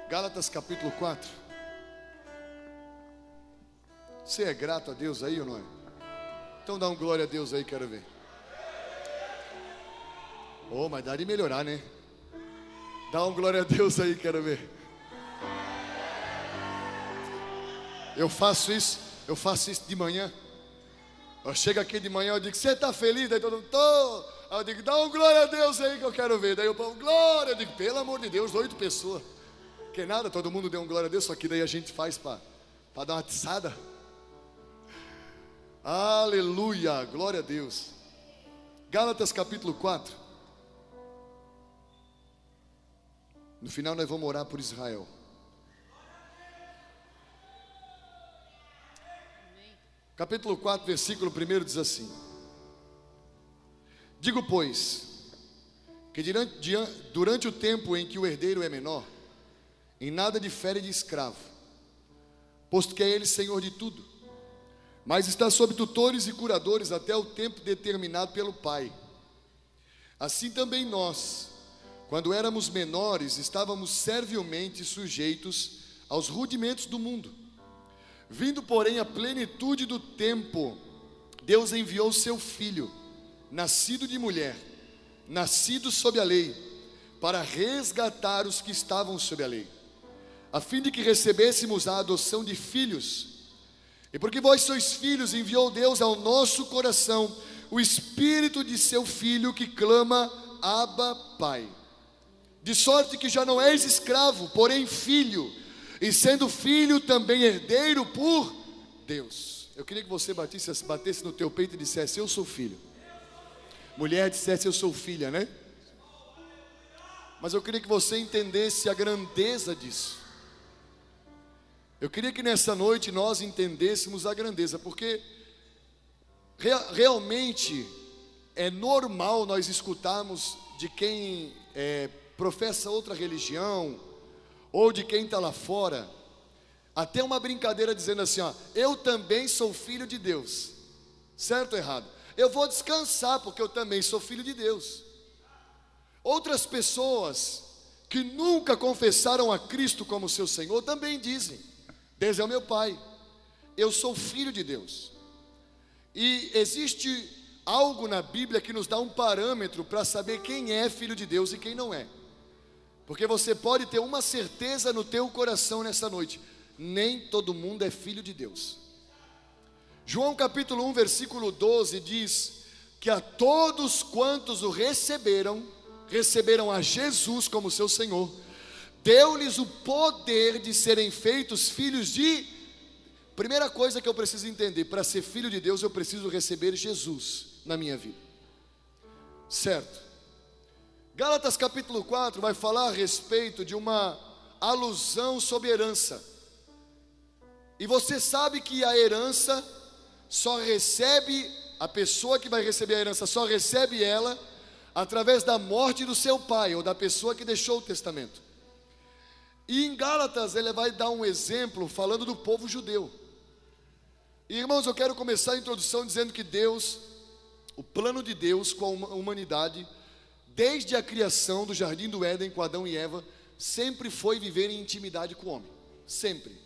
Gálatas capítulo 4. Você é grato a Deus aí ou não é? Então dá um glória a Deus aí, quero ver. Oh, mas dá de melhorar, né? Dá um glória a Deus aí, quero ver. Eu faço isso de manhã. Eu chego aqui de manhã, eu digo, você está feliz? Daí todo mundo, tô. Aí eu digo, dá um glória a Deus aí que eu quero ver. Daí eu falo, glória. Eu digo, pelo amor de Deus, 8 pessoas. Que nada, todo mundo deu um glória a Deus, só que daí a gente faz para dar uma atiçada. Aleluia, glória a Deus. Gálatas capítulo 4. No final nós vamos orar por Israel. Capítulo 4, versículo 1 diz assim: digo, pois, que durante o tempo em que o herdeiro é menor, em nada difere de escravo, posto que é ele senhor de tudo, mas está sob tutores e curadores até o tempo determinado pelo Pai. Assim também nós, quando éramos menores, estávamos servilmente sujeitos aos rudimentos do mundo. Vindo, porém, a plenitude do tempo, Deus enviou seu Filho, nascido de mulher, nascido sob a lei, para resgatar os que estavam sob a lei, a fim de que recebêssemos a adoção de filhos. E porque vós sois filhos, enviou Deus ao nosso coração o Espírito de seu Filho, que clama, Abba, Pai. De sorte que já não és escravo, porém filho, e sendo filho também herdeiro por Deus. Eu queria que você batesse no teu peito e dissesse, eu sou filho. Mulher dissesse, eu sou filha, né? Mas eu queria que você entendesse a grandeza disso. Eu queria que nessa noite nós entendêssemos a grandeza, porque realmente é normal nós escutarmos de quem professa outra religião, ou de quem está lá fora, até uma brincadeira dizendo assim, ó, eu também sou filho de Deus. Certo ou errado? Eu vou descansar porque eu também sou filho de Deus. Outras pessoas que nunca confessaram a Cristo como seu Senhor também dizem, Deus é o meu Pai, eu sou filho de Deus. E existe algo na Bíblia que nos dá um parâmetro para saber quem é filho de Deus e quem não é. Porque você pode ter uma certeza no teu coração nessa noite, nem todo mundo é filho de Deus. João capítulo 1, versículo 12 diz que a todos quantos o receberam a Jesus como seu Senhor, deu-lhes o poder de serem feitos filhos de... Primeira coisa que eu preciso entender, para ser filho de Deus eu preciso receber Jesus na minha vida, certo? Gálatas capítulo 4 vai falar a respeito de uma alusão sobre herança. E você sabe que a herança só recebe, a pessoa que vai receber a herança só recebe ela através da morte do seu pai, ou da pessoa que deixou o testamento. E em Gálatas ele vai dar um exemplo falando do povo judeu. E, irmãos, eu quero começar a introdução dizendo que Deus, o plano de Deus com a humanidade, desde a criação do jardim do Éden com Adão e Eva, sempre foi viver em intimidade com o homem, sempre.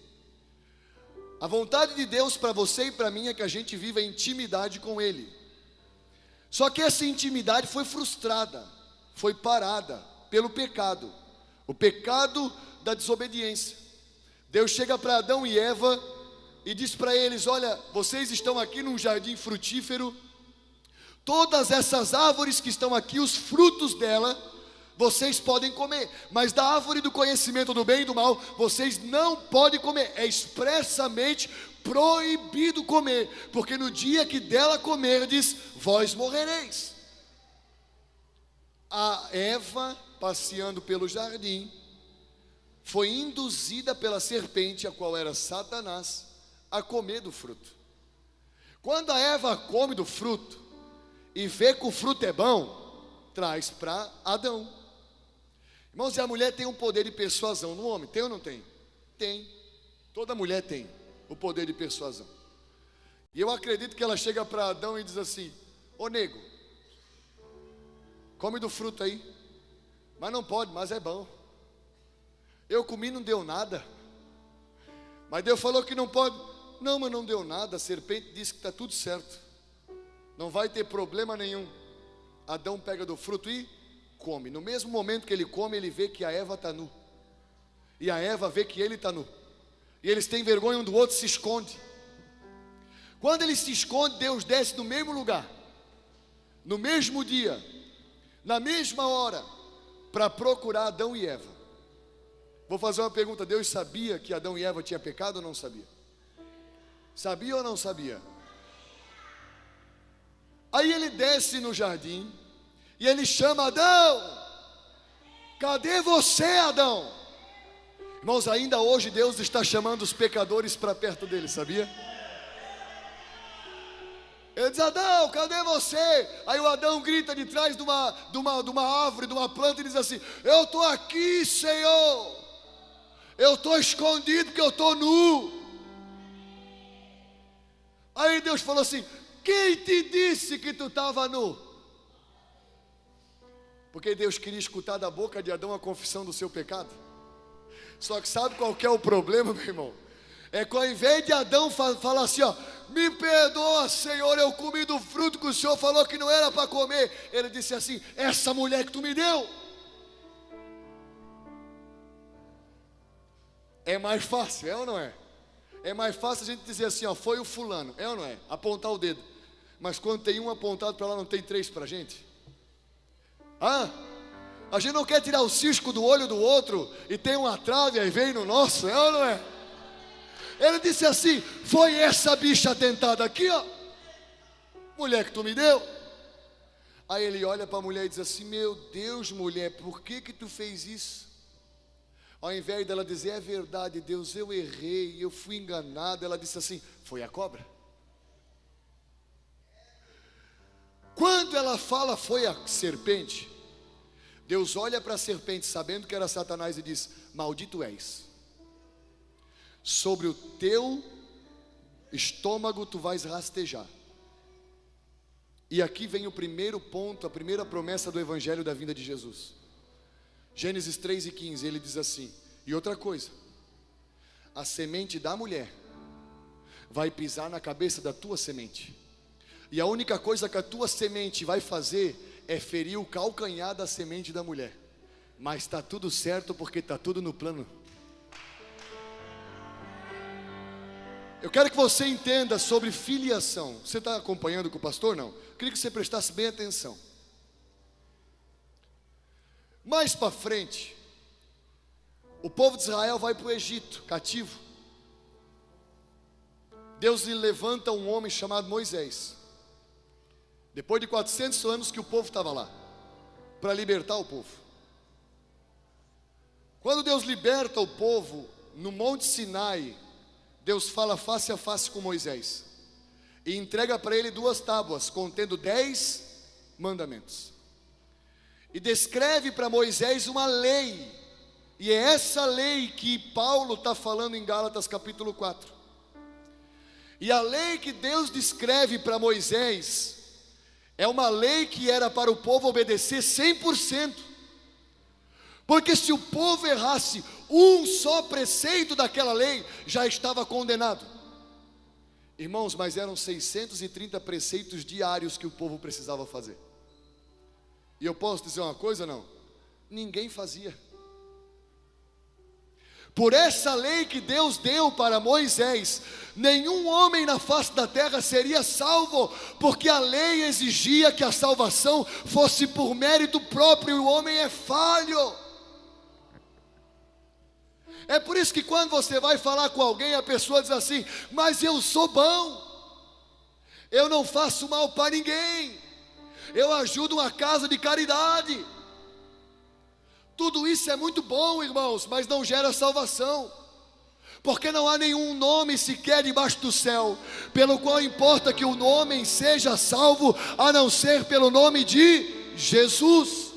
A vontade de Deus para você e para mim é que a gente viva em intimidade com Ele. Só que essa intimidade foi frustrada, foi parada pelo pecado, o pecado da desobediência. Deus chega para Adão e Eva e diz para eles, olha, vocês estão aqui num jardim frutífero, todas essas árvores que estão aqui, os frutos dela, vocês podem comer, mas da árvore do conhecimento do bem e do mal, vocês não podem comer, é expressamente proibido comer, porque no dia que dela comerdes, vós morrereis. A Eva, passeando pelo jardim, foi induzida pela serpente, a qual era Satanás, a comer do fruto. Quando a Eva come do fruto, e vê que o fruto é bom, traz para Adão. Irmãos, e a mulher tem um poder de persuasão no homem, tem ou não tem? Tem, toda mulher tem o poder de persuasão. E eu acredito que ela chega para Adão e diz assim, ô nego, come do fruto aí, mas não pode, mas é bom. Eu comi, não deu nada. Mas Deus falou que não pode. Não, mas não deu nada. A serpente disse que está tudo certo, não vai ter problema nenhum. Adão pega do fruto e come. No mesmo momento que ele come, ele vê que a Eva está nu, e a Eva vê que ele está nu, e eles têm vergonha um do outro, se esconde. Quando eles se escondem, Deus desce no mesmo lugar, no mesmo dia, na mesma hora, para procurar Adão e Eva. Vou fazer uma pergunta: Deus sabia que Adão e Eva tinham pecado ou não sabia? Sabia ou não sabia? Aí ele desce no jardim e ele chama Adão. Cadê você, Adão? Irmãos, ainda hoje Deus está chamando os pecadores para perto dele, sabia? Ele diz: Adão, cadê você? Aí o Adão grita de trás de uma árvore, de uma planta, e diz assim: eu estou aqui, Senhor. Eu estou escondido porque eu estou nu. Aí Deus falou assim: quem te disse que tu estava nu? Porque Deus queria escutar da boca de Adão a confissão do seu pecado. Só que sabe qual que é o problema, meu irmão? É que ao invés de Adão falar assim, ó, me perdoa, Senhor, eu comi do fruto que o Senhor falou que não era para comer, ele disse assim: essa mulher que tu me deu. É mais fácil, é ou não é? É mais fácil a gente dizer assim, ó, foi o fulano, é ou não é? Apontar o dedo. Mas quando tem um apontado para lá, não tem três para a gente? A gente não quer tirar o cisco do olho do outro e tem uma trave, aí vem no nosso, é ou não é? Ele disse assim: foi essa bicha tentada aqui, ó, mulher que tu me deu. Aí ele olha para a mulher e diz assim: meu Deus, mulher, por que tu fez isso? Ao invés dela dizer: é verdade, Deus, eu errei, eu fui enganado, ela disse assim: foi a cobra. Quando ela fala foi a serpente, Deus olha para a serpente, sabendo que era Satanás, e diz: maldito és, sobre o teu estômago tu vais rastejar. E aqui vem o primeiro ponto, a primeira promessa do evangelho da vinda de Jesus. Gênesis 3:15, ele diz assim: e outra coisa, a semente da mulher vai pisar na cabeça da tua semente, e a única coisa que a tua semente vai fazer é ferir o calcanhar da semente da mulher. Mas está tudo certo, porque está tudo no plano. Eu quero que você entenda sobre filiação. Você está acompanhando com o pastor? Não? Eu queria que você prestasse bem atenção. Mais para frente, o povo de Israel vai para o Egito, cativo. Deus lhe levanta um homem chamado Moisés, depois de 400 anos que o povo estava lá, para libertar o povo. Quando Deus liberta o povo, no Monte Sinai, Deus fala face a face com Moisés, e entrega para ele 2 tábuas, contendo 10 mandamentos. E descreve para Moisés uma lei, e é essa lei que Paulo está falando em Gálatas capítulo 4. E a lei que Deus descreve para Moisés é uma lei que era para o povo obedecer 100%. Porque se o povo errasse um só preceito daquela lei, já estava condenado. Irmãos, mas eram 630 preceitos diários que o povo precisava fazer. E eu posso dizer uma coisa, não? Ninguém fazia. Por essa lei que Deus deu para Moisés, nenhum homem na face da terra seria salvo, porque a lei exigia que a salvação fosse por mérito próprio, e o homem é falho. É por isso que quando você vai falar com alguém, a pessoa diz assim: mas eu sou bom, eu não faço mal para ninguém, eu ajudo uma casa de caridade. Tudo isso é muito bom, irmãos, mas não gera salvação, porque não há nenhum nome sequer debaixo do céu, pelo qual importa que o homem seja salvo, a não ser pelo nome de Jesus.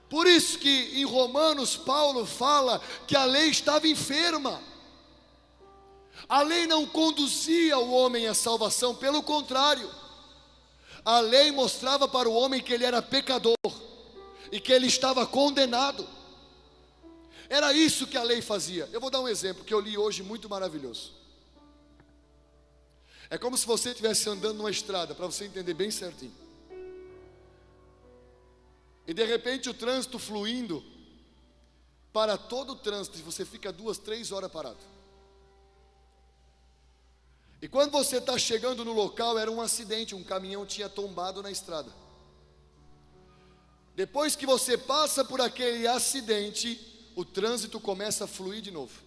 Por isso que em Romanos Paulo fala que a lei estava enferma. A lei não conduzia o homem à salvação, pelo contrário, a lei mostrava para o homem que ele era pecador e que ele estava condenado. Era isso que a lei fazia. Eu vou dar um exemplo que eu li hoje muito maravilhoso. É como se você estivesse andando numa estrada, para você entender bem certinho. E de repente o trânsito fluindo, para todo o trânsito, você fica 2, 3 horas parado. E quando você está chegando no local, era um acidente, um caminhão tinha tombado na estrada. Depois que você passa por aquele acidente, o trânsito começa a fluir de novo.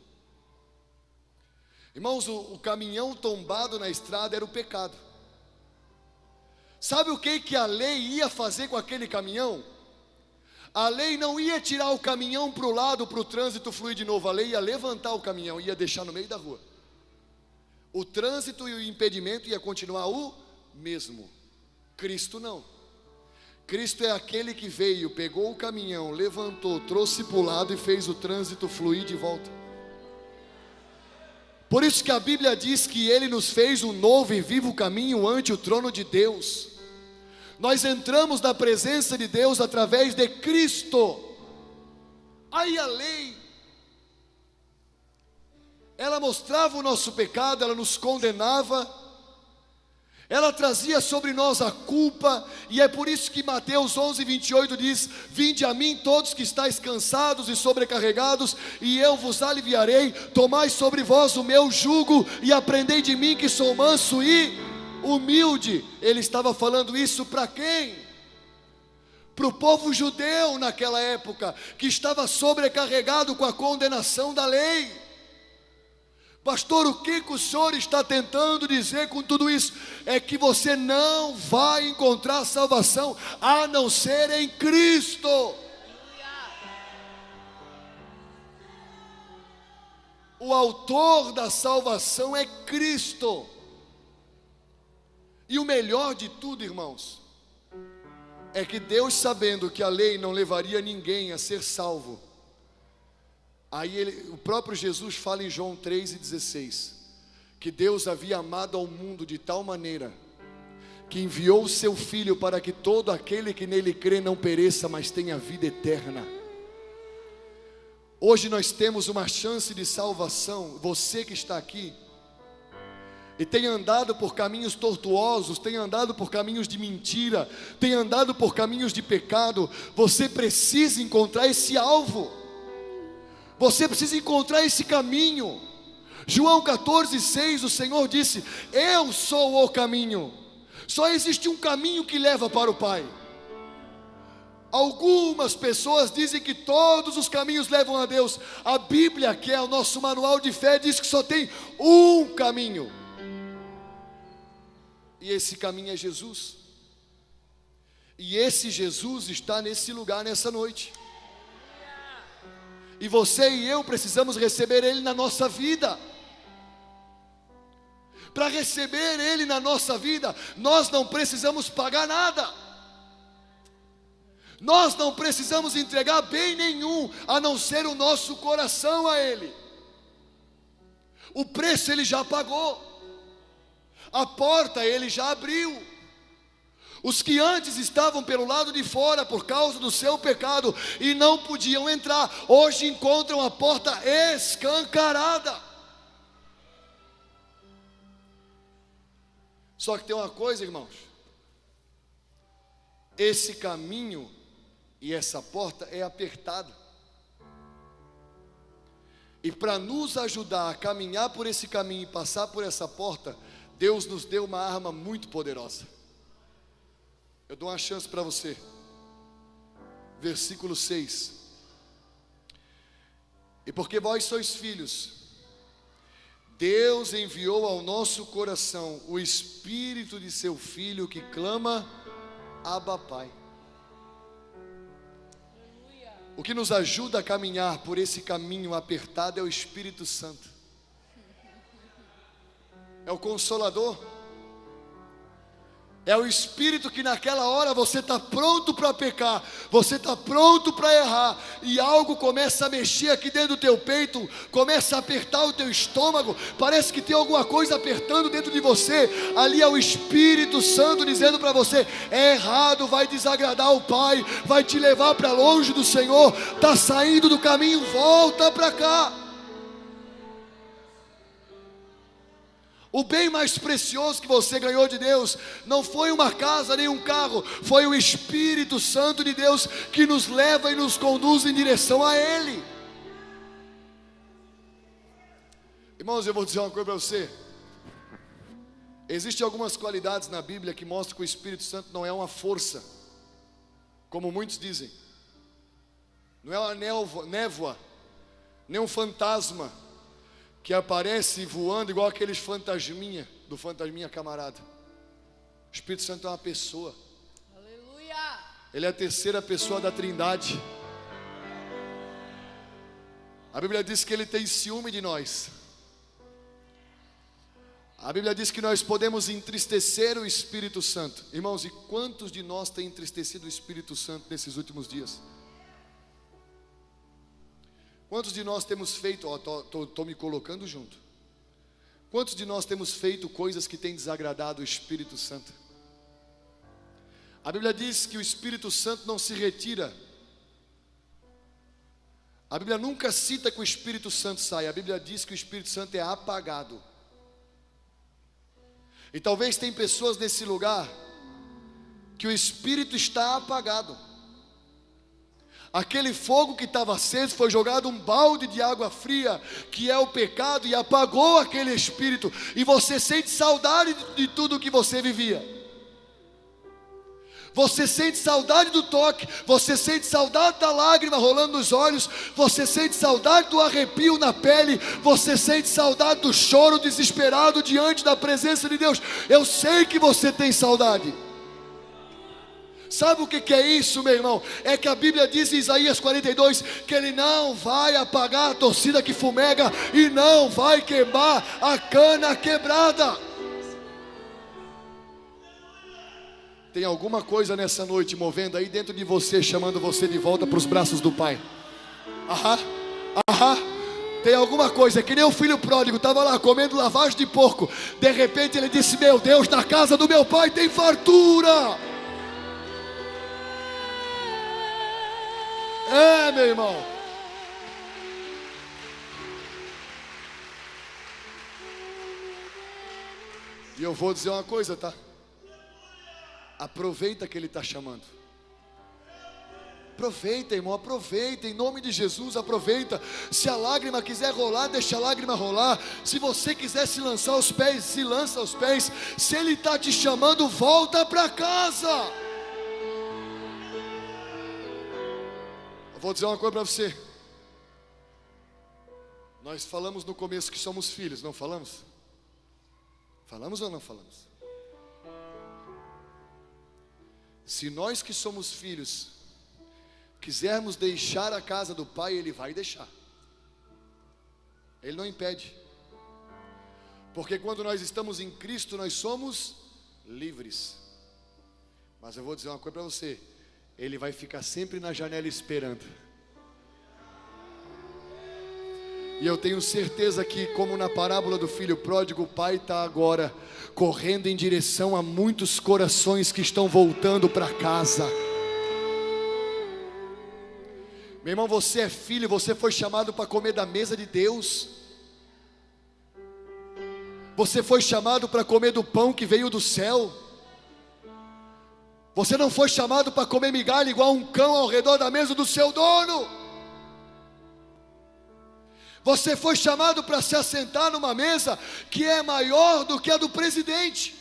Irmãos, o caminhão tombado na estrada era o pecado. Sabe o que a lei ia fazer com aquele caminhão? A lei não ia tirar o caminhão para o lado, para o trânsito fluir de novo. A lei ia levantar o caminhão, ia deixar no meio da rua. O trânsito e o impedimento ia continuar o mesmo. Cristo não. Cristo é aquele que veio, pegou o caminhão, levantou, trouxe para o lado e fez o trânsito fluir de volta. Por isso que a Bíblia diz que Ele nos fez um novo e vivo caminho ante o trono de Deus. Nós entramos na presença de Deus através de Cristo. Aí a lei, ela mostrava o nosso pecado, ela nos condenava, ela trazia sobre nós a culpa, e é por isso que Mateus 11:28 diz: vinde a mim todos que estáis cansados e sobrecarregados, e eu vos aliviarei. Tomai sobre vós o meu jugo, e aprendei de mim, que sou manso e humilde. Ele estava falando isso para quem? Para o povo judeu naquela época, que estava sobrecarregado com a condenação da lei. Pastor, o que o senhor está tentando dizer com tudo isso? É que você não vai encontrar salvação a não ser em Cristo. O autor da salvação é Cristo. E o melhor de tudo, irmãos, é que Deus, sabendo que a lei não levaria ninguém a ser salvo, o próprio Jesus fala em João 3:16, que Deus havia amado ao mundo de tal maneira, que enviou o seu Filho para que todo aquele que nele crê não pereça, mas tenha vida eterna. Hoje nós temos uma chance de salvação. Você que está aqui e tem andado por caminhos tortuosos, tem andado por caminhos de mentira, tem andado por caminhos de pecado, você precisa encontrar esse alvo. Você precisa encontrar esse caminho. João 14:6, o Senhor disse: eu sou o caminho. Só existe um caminho que leva para o Pai. Algumas pessoas dizem que todos os caminhos levam a Deus. A Bíblia, que é o nosso manual de fé, diz que só tem um caminho. E esse caminho é Jesus. E esse Jesus está nesse lugar nessa noite. E você e eu precisamos receber Ele na nossa vida. Para receber Ele na nossa vida, nós não precisamos pagar nada. Nós não precisamos entregar bem nenhum, a não ser o nosso coração a Ele. O preço Ele já pagou. A porta Ele já abriu. Os que antes estavam pelo lado de fora por causa do seu pecado e não podiam entrar, hoje encontram a porta escancarada. Só que tem uma coisa, irmãos: esse caminho e essa porta é apertada. E para nos ajudar a caminhar por esse caminho e passar por essa porta, Deus nos deu uma arma muito poderosa. Eu dou uma chance para você. Versículo 6. E porque vós sois filhos, Deus enviou ao nosso coração o Espírito de seu Filho, que clama: Abba, Pai. O que nos ajuda a caminhar por esse caminho apertado é o Espírito Santo. É o Consolador. É o espírito que naquela hora você está pronto para pecar, você está pronto para errar, e algo começa a mexer aqui dentro do teu peito, começa a apertar o teu estômago, parece que tem alguma coisa apertando dentro de você. Ali é o Espírito Santo dizendo para você: é errado, vai desagradar o Pai, vai te levar para longe do Senhor, está saindo do caminho, volta para cá. O bem mais precioso que você ganhou de Deus não foi uma casa nem um carro, foi o Espírito Santo de Deus que nos leva e nos conduz em direção a Ele. Irmãos, eu vou dizer uma coisa para você. Existem algumas qualidades na Bíblia que mostram que o Espírito Santo não é uma força, como muitos dizem. Não é uma névoa, nem um fantasma que aparece voando igual aqueles fantasminha, do fantasminha camarada. O Espírito Santo é uma pessoa. Aleluia! Ele é a terceira pessoa da Trindade. A Bíblia diz que Ele tem ciúme de nós. A Bíblia diz que nós podemos entristecer o Espírito Santo. Irmãos, e quantos de nós têm entristecido o Espírito Santo nesses últimos dias? Quantos de nós temos feito, estou me colocando junto. Quantos de nós temos feito coisas que têm desagradado o Espírito Santo? A Bíblia diz que o Espírito Santo não se retira. A Bíblia nunca cita que o Espírito Santo sai. A Bíblia diz que o Espírito Santo é apagado. E talvez tem pessoas nesse lugar que o Espírito está apagado. Aquele fogo que estava aceso, foi jogado um balde de água fria, que é o pecado, e apagou aquele espírito, e você sente saudade de tudo que você vivia. Você sente saudade do toque, você sente saudade da lágrima rolando nos olhos, você sente saudade do arrepio na pele, você sente saudade do choro desesperado diante da presença de Deus. Eu sei que você tem saudade. Sabe o que é isso, meu irmão? É que a Bíblia diz em Isaías 42 que Ele não vai apagar a torcida que fumega e não vai queimar a cana quebrada. Tem alguma coisa nessa noite movendo aí dentro de você, chamando você de volta para os braços do Pai. Tem alguma coisa, que nem o filho pródigo, estava lá comendo lavagem de porco. De repente ele disse: meu Deus, na casa do meu pai tem fartura. É, meu irmão. E eu vou dizer uma coisa, tá? Aproveita que Ele está chamando. Aproveita, irmão, aproveita, em nome de Jesus, aproveita. Se a lágrima quiser rolar, deixa a lágrima rolar. Se você quiser se lançar aos pés, se lança aos pés. Se Ele está te chamando, volta para casa. Eu vou dizer uma coisa para você. Nós falamos no começo que somos filhos, não falamos? Falamos ou não falamos? Se nós que somos filhos quisermos deixar a casa do Pai, Ele vai deixar. Ele não impede. Porque quando nós estamos em Cristo, nós somos livres. Mas eu vou dizer uma coisa para você: Ele vai ficar sempre na janela esperando. E eu tenho certeza que, como na parábola do filho pródigo, o pai está agora correndo em direção a muitos corações que estão voltando para casa. Meu irmão, você é filho, você foi chamado para comer da mesa de Deus. Você foi chamado para comer do pão que veio do céu. Você não foi chamado para comer migalha igual um cão ao redor da mesa do seu dono. Você foi chamado para se assentar numa mesa que é maior do que a do presidente.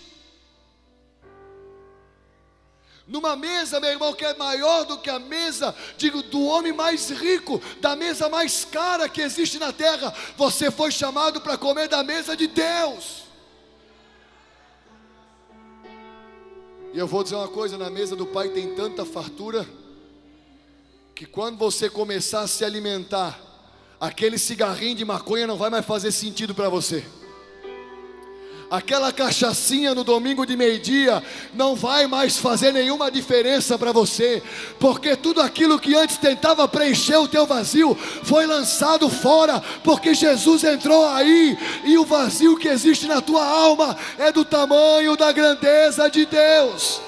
Numa mesa, meu irmão, que é maior do que a mesa do homem mais rico, da mesa mais cara que existe na terra. Você foi chamado para comer da mesa de Deus. E eu vou dizer uma coisa: na mesa do Pai tem tanta fartura, que quando você começar a se alimentar, aquele cigarrinho de maconha não vai mais fazer sentido para você. Aquela cachaçinha no domingo de meio-dia não vai mais fazer nenhuma diferença para você, porque tudo aquilo que antes tentava preencher o teu vazio foi lançado fora, porque Jesus entrou aí, e o vazio que existe na tua alma é do tamanho da grandeza de Deus.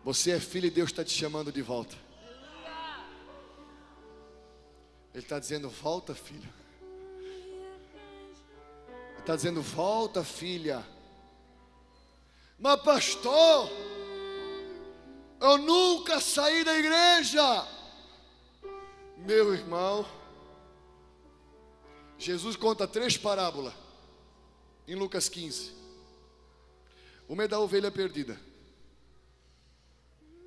Você é filho e Deus está te chamando de volta. Ele está dizendo: volta, filho. Está dizendo: volta, filha. Mas pastor, eu nunca saí da igreja. Meu irmão, Jesus conta 3 parábolas em Lucas 15. Uma é da ovelha perdida,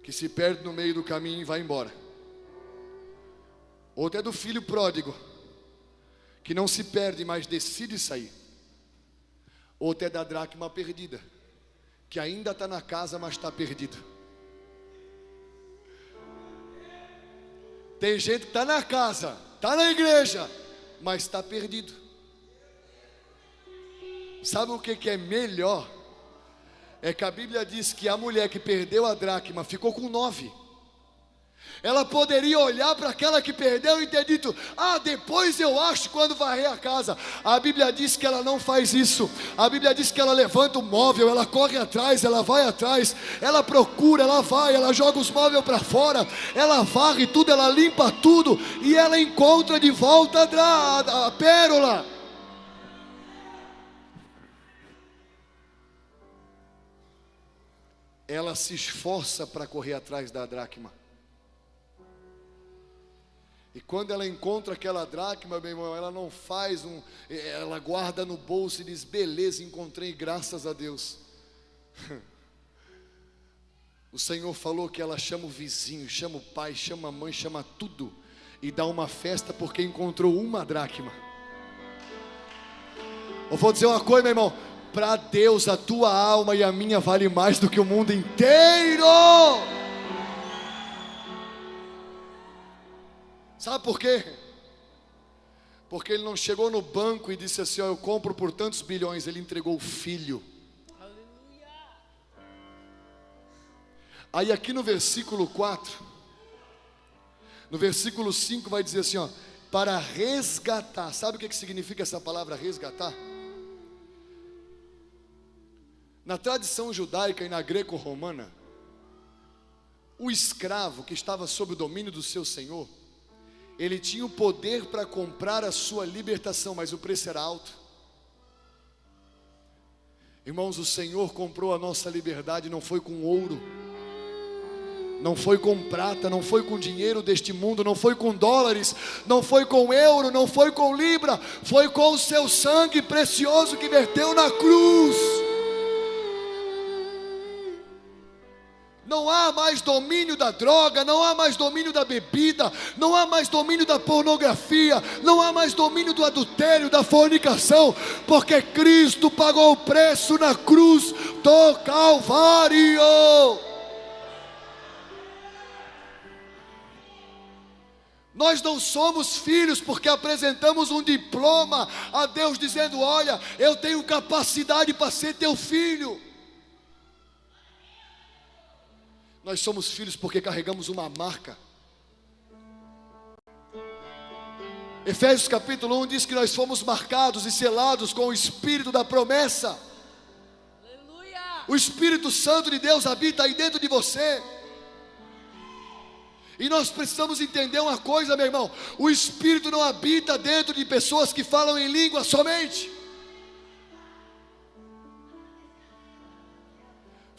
que se perde no meio do caminho e vai embora. Outra é do filho pródigo, que não se perde, mas decide sair. Outra é da dracma perdida, que ainda está na casa, mas está perdido. Tem gente que está na casa, está na igreja, mas está perdido. Sabe o que é melhor? É que a Bíblia diz que a mulher que perdeu a dracma ficou com 9. Ela poderia olhar para aquela que perdeu e ter dito: depois eu acho quando varrer a casa. A Bíblia diz que ela não faz isso. A Bíblia diz que ela levanta o móvel, ela corre atrás, ela vai atrás, ela procura, ela vai, ela joga os móveis para fora, ela varre tudo, ela limpa tudo, e ela encontra de volta a pérola. Ela se esforça para correr atrás da dracma. E quando ela encontra aquela dracma, meu irmão, ela não faz ela guarda no bolso e diz: beleza, encontrei, graças a Deus. O Senhor falou que ela chama o vizinho, chama o pai, chama a mãe, chama tudo, e dá uma festa porque encontrou uma dracma. Eu vou dizer uma coisa, meu irmão: para Deus a tua alma e a minha vale mais do que o mundo inteiro. Sabe por quê? Porque ele não chegou no banco e disse assim: eu compro por tantos bilhões. Ele entregou o filho. Aleluia. Aí aqui no versículo 4, no versículo 5 vai dizer assim, para resgatar. Sabe o que significa essa palavra resgatar? Na tradição judaica e na greco-romana, o escravo que estava sob o domínio do seu senhor, ele tinha o poder para comprar a sua libertação, mas o preço era alto. Irmãos, o Senhor comprou a nossa liberdade, não foi com ouro, não foi com prata, não foi com dinheiro deste mundo, não foi com dólares, não foi com euro, não foi com libra, foi com o seu sangue precioso que verteu na cruz. Não há mais domínio da droga, não há mais domínio da bebida, não há mais domínio da pornografia, não há mais domínio do adultério, da fornicação, porque Cristo pagou o preço na cruz do Calvário. Nós não somos filhos porque apresentamos um diploma a Deus dizendo: olha, eu tenho capacidade para ser teu filho. Nós somos filhos porque carregamos uma marca. Efésios capítulo 1 diz que nós fomos marcados e selados com o Espírito da promessa. Aleluia. O Espírito Santo de Deus habita aí dentro de você. E nós precisamos entender uma coisa, meu irmão: o Espírito não habita dentro de pessoas que falam em língua somente.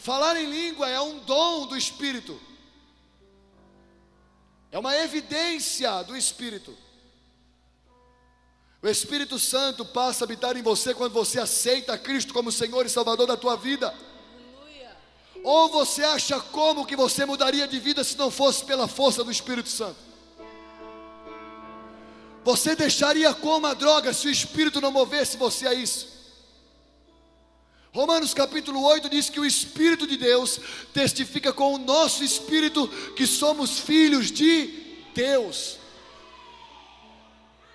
Falar em língua é um dom do Espírito, é uma evidência do Espírito. O Espírito Santo passa a habitar em você quando você aceita Cristo como Senhor e Salvador da tua vida. Aleluia. Ou você acha como que você mudaria de vida se não fosse pela força do Espírito Santo? Você deixaria como a droga se o Espírito não movesse você a isso? Romanos capítulo 8 diz que o Espírito de Deus testifica com o nosso espírito que somos filhos de Deus.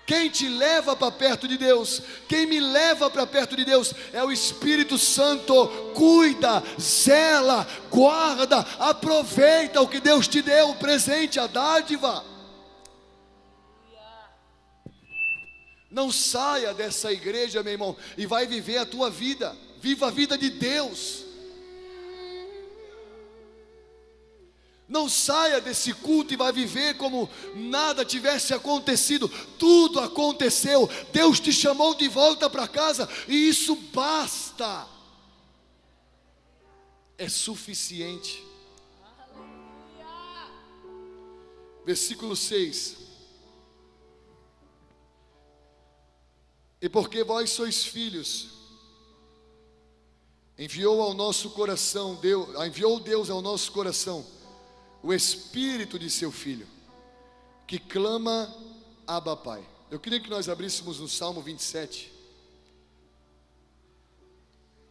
Quem te leva para perto de Deus, quem me leva para perto de Deus é o Espírito Santo. Cuida, zela, guarda, aproveita o que Deus te deu, o presente, a dádiva. Não saia dessa igreja, meu irmão, e vai viver a tua vida. Viva a vida de Deus. Não saia desse culto e vai viver como nada tivesse acontecido. Tudo aconteceu. Deus te chamou de volta para casa e isso basta. É suficiente. Versículo 6. E porque vós sois filhos, enviou Deus ao nosso coração o Espírito de seu Filho, que clama, Abba, Pai. Eu queria que nós abríssemos no Salmo 27,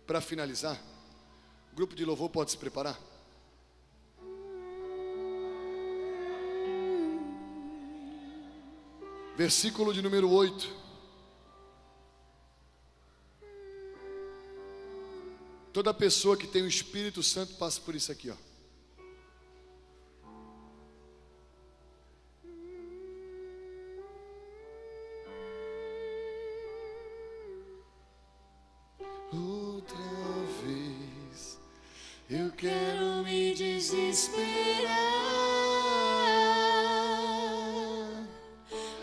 para finalizar. O grupo de louvor pode se preparar. Versículo de número 8. Toda pessoa que tem o Espírito Santo passa por isso aqui, ó. Outra vez eu quero me desesperar.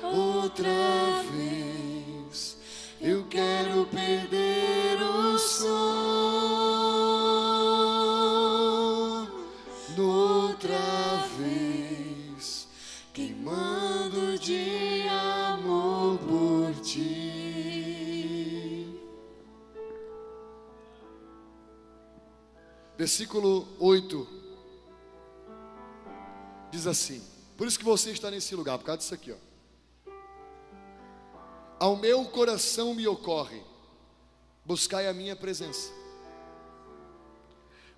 Outra vez eu quero perder o sono. Outra vez queimando de amor por ti. Versículo 8 diz assim: por isso que você está nesse lugar, por causa disso aqui, ó. Ao meu coração me ocorre, buscai a minha presença.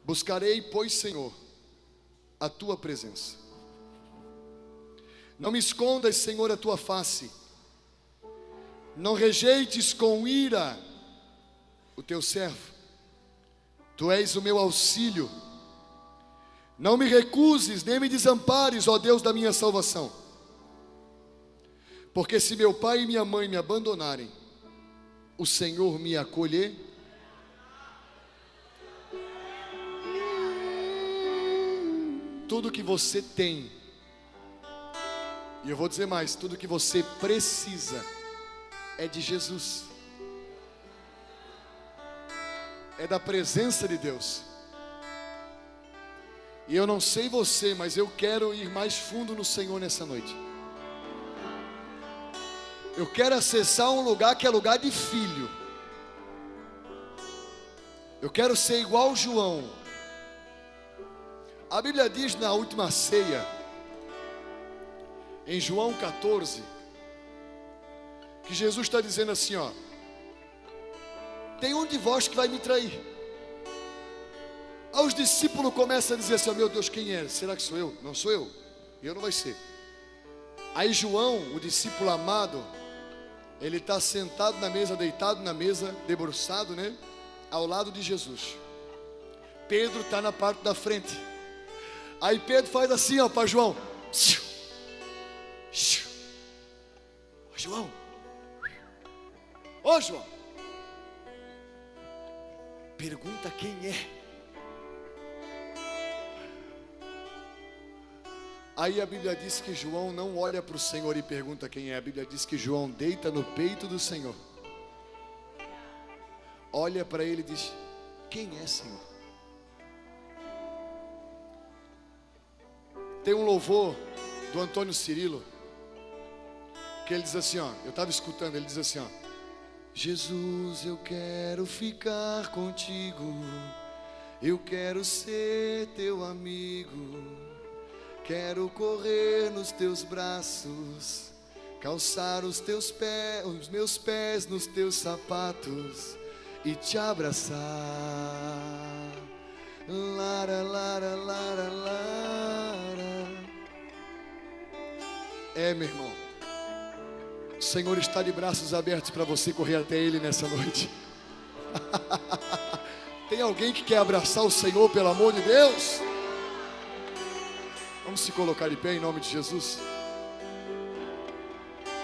Buscarei, pois, Senhor, a tua presença. Não me escondas, Senhor, a tua face. Não rejeites com ira o teu servo. Tu és o meu auxílio. Não me recuses, nem me desampares, ó Deus da minha salvação. Porque se meu pai e minha mãe me abandonarem, o Senhor me acolher. Tudo que você tem, e eu vou dizer mais, tudo que você precisa é de Jesus. É da presença de Deus. E eu não sei você, mas eu quero ir mais fundo no Senhor nessa noite. Eu quero acessar um lugar que é lugar de filho. Eu quero ser igual João. A Bíblia diz na última ceia, em João 14, que Jesus está dizendo assim, ó: tem um de vós que vai me trair. Aí os discípulos começam a dizer assim: oh, meu Deus, quem é? Será que sou eu? Não sou eu. Eu não vai ser. Aí João, o discípulo amado, ele está sentado na mesa, deitado na mesa, debruçado, né? Ao lado de Jesus. Pedro está na parte da frente. Aí Pedro faz assim, ó, para João. Ô João. Ô João. Pergunta quem é. Aí a Bíblia diz que João não olha para o Senhor e pergunta quem é. A Bíblia diz que João deita no peito do Senhor, olha para ele e diz: quem é, Senhor? Tem um louvor do Antônio Cirilo que ele diz assim, ó, eu estava escutando, ele diz assim, ó: Jesus, eu quero ficar contigo, eu quero ser teu amigo. Quero correr nos teus braços, calçar os meus pés nos teus sapatos e te abraçar. Lara, lara, lara, lara. É, meu irmão, Senhor está de braços abertos para você correr até Ele nessa noite. Tem alguém que quer abraçar o Senhor, pelo amor de Deus? Vamos se colocar de pé em nome de Jesus.